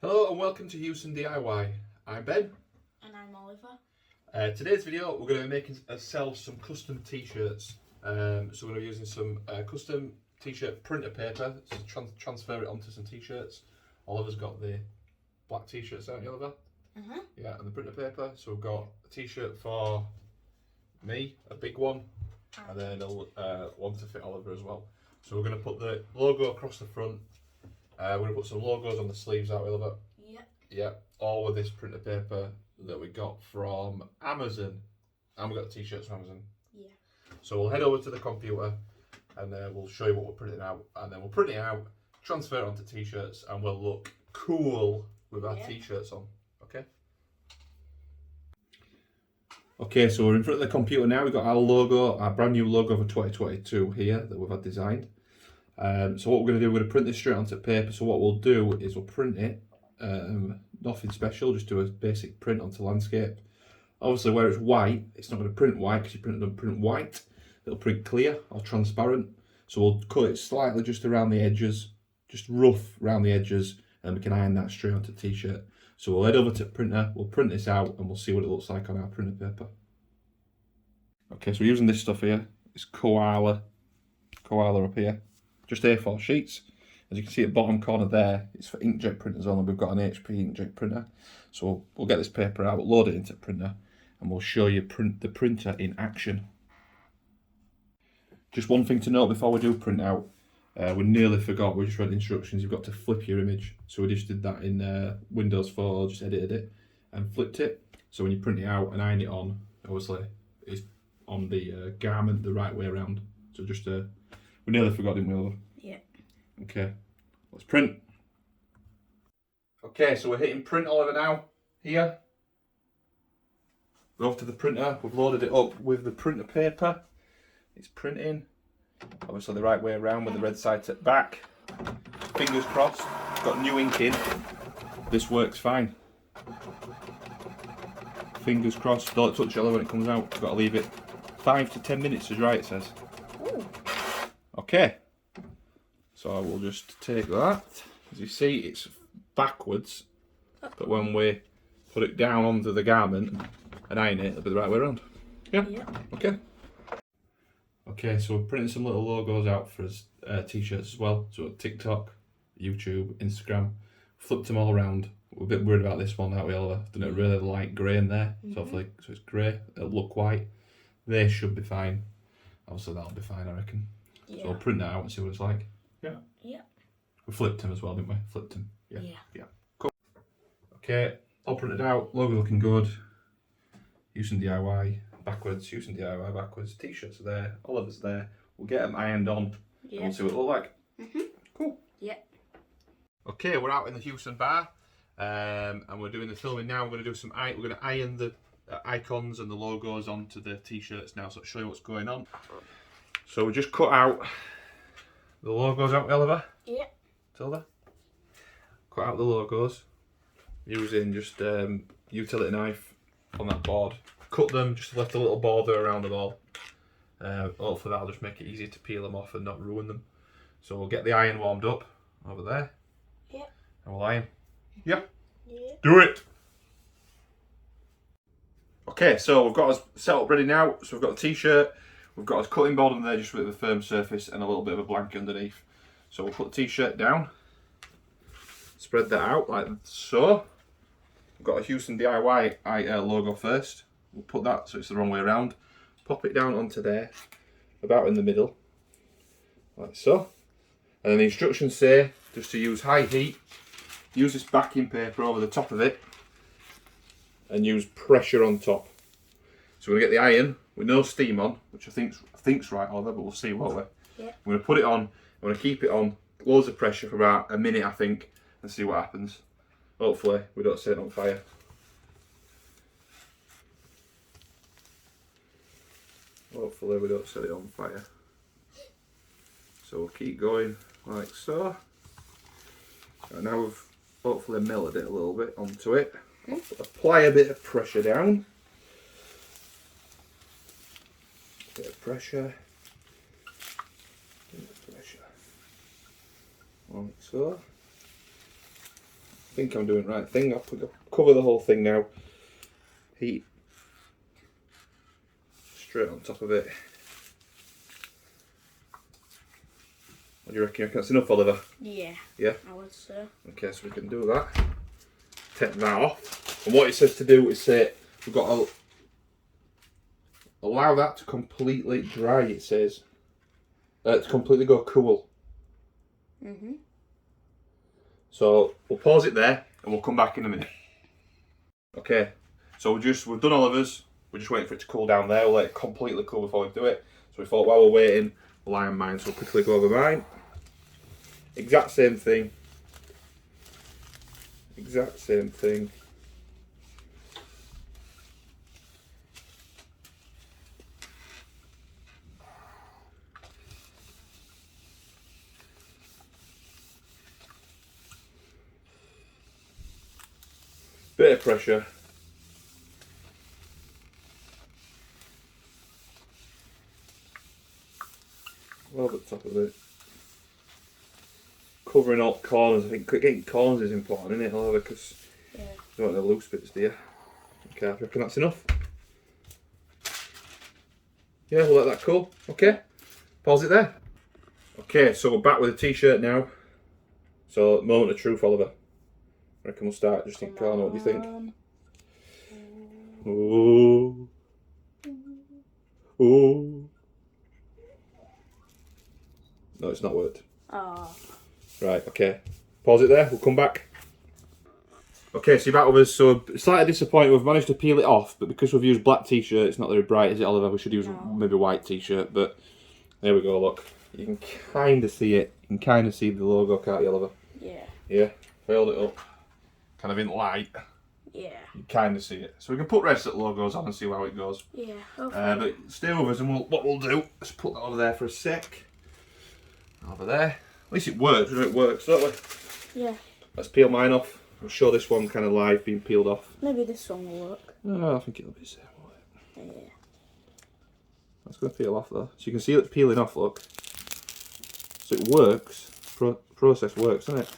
Hello and welcome to Huson DIY. I'm Ben. And I'm Oliver. Today's video we're going to be making ourselves some custom t-shirts. So we're going to be using some custom t-shirt printer paper to transfer it onto some t-shirts. Oliver's got the black t-shirts, haven't you, Oliver? Yeah, and the printer paper. So we've got a t-shirt for me, a big one, and then one to fit Oliver as well. So we're going to put the logo across the front. We're going to put some logos on the sleeves, aren't we, Oliver? Yeah. Yeah, all with this printer paper that we got from Amazon. And we got the t-shirts from Amazon. Yeah. So we'll head over to the computer and we'll show you what we're printing out. And then we'll print it out, transfer it onto t-shirts, and we'll look cool with our t-shirts on. Okay? Okay, so we're in front of the computer now. We've got our logo, our brand new logo for 2022 here that we've had designed. So what we're going to do, we're going to print this straight onto paper. So what we'll do is we'll print it, nothing special, just do a basic print onto landscape. Obviously where it's white, it's not going to print white because you don't print white. It'll print clear or transparent. So we'll cut it slightly just around the edges, just rough around the edges, and we can iron that straight onto the t-shirt. So we'll head over to the printer, we'll print this out, and we'll see what it looks like on our printer paper. Okay, so we're using this stuff here. It's KOALA up here. Just A4 sheets. As you can see at the bottom corner there, it's for inkjet printers only. We've got an HP inkjet printer. So we'll get this paper out, we'll load it into the printer, and we'll show you the printer in action. Just one thing to note before we do print out, we nearly forgot, we just read the instructions, you've got to flip your image. So we just did that in Windows 4, just edited it and flipped it. So when you print it out and iron it on, obviously it's on the garment the right way around. So just we nearly forgot, didn't we, Oliver? Yeah. Okay, let's print. Okay, so we're hitting print, Oliver, now. Here. We're off to the printer. We've loaded it up with the printer paper. It's printing. Obviously the right way around with the red side to back. Fingers crossed. Got new ink in. This works fine. Fingers crossed. Don't touch it, Oliver, when it comes out. Got to leave it 5 to 10 minutes is right, it says. Ooh. Okay, so I will just take that. As you see, it's backwards, but when we put it down onto the garment and iron it, it'll be the right way around. Yeah? Okay. Okay, so we're printing some little logos out for us t-shirts as well. So TikTok, YouTube, Instagram, flipped them all around. We're a bit worried about this one, aren't we, Oliver? Done it really light grey in there, so it's grey. It'll look white. They should be fine. Obviously that'll be fine, I reckon. Yeah. So I'll print that out and see what it's like. Yeah. Yeah. We flipped him as well, didn't we? Flipped him. Yeah. Yeah. Yeah. Cool. Okay, all printed out. Logo looking good. Huson DIY backwards. Huson DIY backwards. T-shirts are there. Oliver's there. We'll get them ironed on. Yeah. And we'll see what it looks like. Cool. Yeah. Okay, we're out in the Huson bar, and we're doing the filming now. We're going to do some. We're going to iron the icons and the logos onto the t-shirts now. So I'll show you what's going on. So we just cut out the logos, haven't we, Oliver? Yeah. Tilda? Cut out the logos using just utility knife on that board. Cut them, just left a little border around them all. Hopefully that'll just make it easy to peel them off and not ruin them. So we'll get the iron warmed up over there. Yeah. And we'll iron. Yeah? Yeah. Do it! Okay, so we've got our setup ready now. So we've got a t-shirt. We've got a cutting board on there just with a firm surface and a little bit of a blanket underneath. So we'll put the t-shirt down, spread that out like so. We've got a Huson DIY logo first. We'll put that so it's the wrong way around. Pop it down onto there, about in the middle, like so. And then the instructions say just to use high heat, use this backing paper over the top of it, and use pressure on top. So we're going to get the iron with no steam on, which I think's right, Oliver, but we'll see, won't we? Yeah. We're going to put it on, we're going to keep it on, loads of pressure for about a minute, I think, and see what happens. Hopefully we don't set it on fire. Hopefully we don't set it on fire. So we'll keep going like so. And now we've hopefully melted it a little bit onto it. Apply a bit of pressure down. Bit of pressure. Bit of pressure. Like so. think I'm doing the right thing. I'll cover the whole thing now. Heat straight on top of it. What do you reckon? That's enough, Oliver? Yeah. Yeah? I would say. Okay, so we can do that. Take that off. And what it says to do is say, we've got to allow that to completely dry, it says. To completely go cool. So we'll pause it there and we'll come back in a minute. Okay, so we've done Oliver's. We're just waiting for it to cool down there. We'll let it completely cool before we do it. So we thought while we're waiting, we'll iron mine. So we'll quickly go over mine. Exact same thing. Exact same thing. Bit of pressure. Over the top of it. Covering all corners. I think getting corners is important, isn't it, Oliver? Because you don't want the loose bits, do you? Okay, I reckon that's enough. Yeah, we'll let that cool. Okay, pause it there. Okay, so we're back with a t-shirt now. So, moment of truth, Oliver. I reckon we'll start just in corner. What do you think? Ooh. Ooh. No, it's not worked. Oh. Right, okay. Pause it there, we'll come back. Okay, so you're back with us. So, slightly disappointed, we've managed to peel it off, but because we've used black t-shirt, it's not very bright, is it, Oliver? We should use maybe white t-shirt, but there we go, look. You can kind of see it. You can kind of see the logo, can't you, Oliver? Yeah. Yeah, if I hold it up, kind of in light. Yeah. You kind of see it. So we can put rest logos on and see how it goes. Yeah, okay. But stay with us and what we'll do is put that over there for a sec. Over there. At least it works. We know it works, don't we? Yeah. Let's peel mine off. I'll show this one kind of live being peeled off. Maybe this one will work. No, I think it'll be the same. Yeah. That's going to peel off though. So you can see it peeling off, look. So it works. Process works, doesn't it?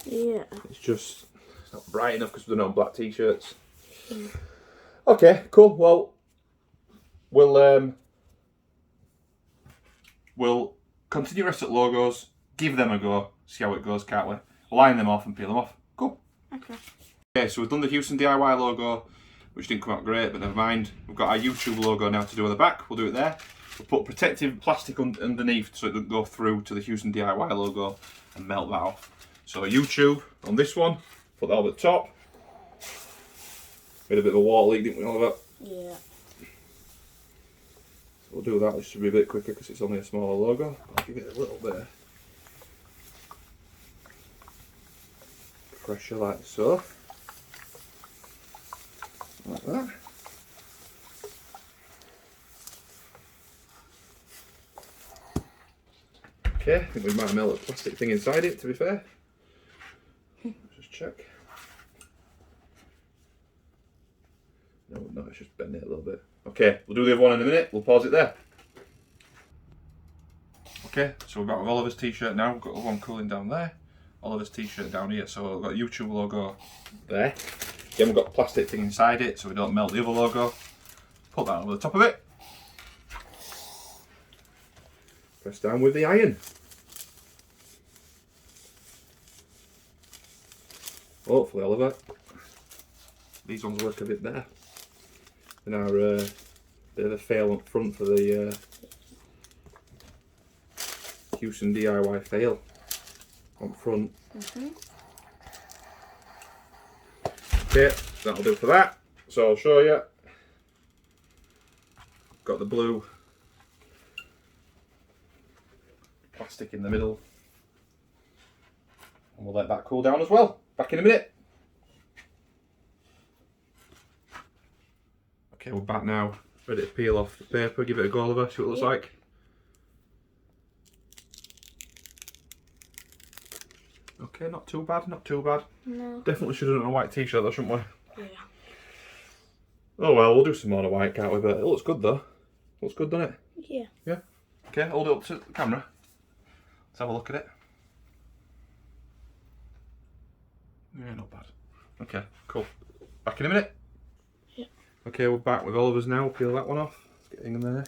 Yeah. It's just it's not bright enough because we're doing it on black t-shirts. Okay, cool. Well, we'll continue rest at logos, give them a go, see how it goes, can't we? Line them off and peel them off. Cool. Okay. Okay, so we've done the Huson DIY logo, which didn't come out great, but never mind. We've got our YouTube logo now to do on the back. We'll do it there. We'll put protective plastic underneath so it doesn't go through to the Huson DIY logo and melt that off. So YouTube on this one, put that over the top. Made a bit of a water leak, didn't we, Oliver? Yeah. So we'll do that. This should be a bit quicker because it's only a smaller logo. I'll give it a little bit of pressure like so. Like that. Okay, I think we might have melted the plastic thing inside it, to be fair. Just check. No, it's just bend it a little bit. Okay, we'll do the other one in a minute. We'll pause it there. Okay, so we're back with Oliver's t-shirt now. We've got the one cooling down there. Oliver's t-shirt down here. So we've got a YouTube logo there. Again, we've got the plastic thing inside it so we don't melt the other logo. Put that over the top of it. Press down with the iron. Hopefully, Oliver, these ones work a bit better than our bit of a fail up front for the Huson DIY fail on front. Okay, that'll do for that. So I'll show you. Got the blue plastic in the middle, and we'll let that cool down as well. Back in a minute. Okay, we're back now, ready to peel off the paper. Give it a go, Oliver, see what it looks like. Okay, not too bad, not too bad. No. Definitely should have done a white t-shirt though, shouldn't we? Yeah. Oh well, we'll do some more on a white, can't we? But it looks good though. Looks good, doesn't it? Yeah. Yeah. Okay, hold it up to the camera. Let's have a look at it. Yeah, not bad. Okay, cool. Back in a minute. Yeah. Okay, we're back with Oliver's now. Peel that one off. Let's get in there.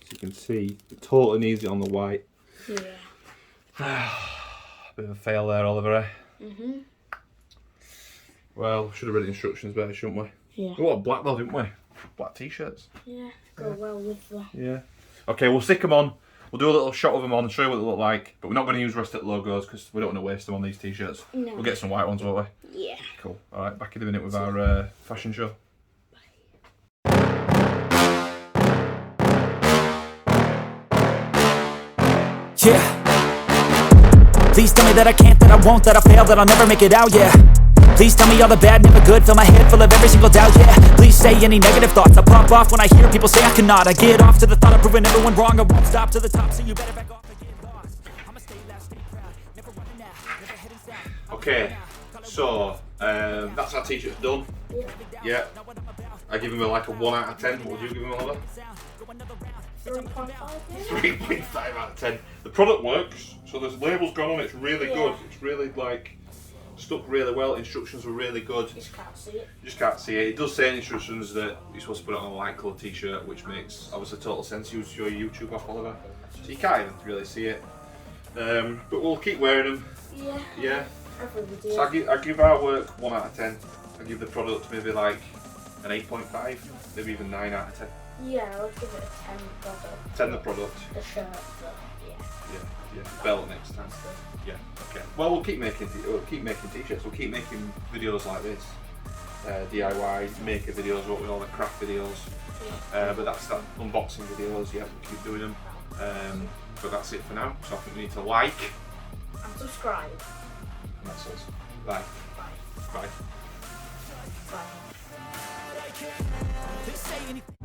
As you can see, it totally needs it on the white. Yeah. Bit of a fail there, Oliver, eh? Mhm. Well, we should have read the instructions better, shouldn't we? Yeah. We wanted black though, didn't we? Black t-shirts. Yeah. Go well with the. Yeah. Okay, we'll stick them on. We'll do a little shot of them on and show you what they look like. But we're not going to use rusted logos because we don't want to waste them on these t-shirts. No. We'll get some white ones, won't we? Yeah. Cool. All right, back in a minute with our fashion show. Yeah. Please tell me that I can't, that I won't, that I fail, that I'll never make it out, yeah. Please tell me all the bad, never good, fill my head full of every single doubt, yeah. Please say any negative thoughts, I pop off when I hear people say I cannot. I get off to the thought of proving everyone wrong, I won't stop to the top, so you better back off and get lost. I'ma stay loud, stay proud, never running out, never heading south. Okay, so that's our t-shirts done. Yeah. I give him like a 1 out of 10. What would you give him, Oliver? 3.5. 3.5 out of 10. The product works, so there's labels gone on. It's really good. It's really like stuck really well. Instructions were really good. You just can't see it. You just can't see it. It does say in instructions that you're supposed to put it on a light coloured t-shirt, which makes obviously total sense. Use your YouTube off, Oliver, so you can't even really see it. But we'll keep wearing them. Yeah. Yeah. Every video. So I give our work 1 out of 10. I give the product maybe like an 8.5, maybe even 9 out of 10. Yeah, I'll give it a 10 product. 10 the product. The shirt, but yeah. Yeah. Belt next time. Yeah. Okay. Well, we'll keep making t-shirts. We'll keep making videos like this, DIY maker videos, what we call the craft videos. But that's that unboxing videos. Yeah, we'll keep doing them. But that's it for now. So I think we need to like And subscribe. and that's us. Bye. Bye. Bye. Bye. Please say anything.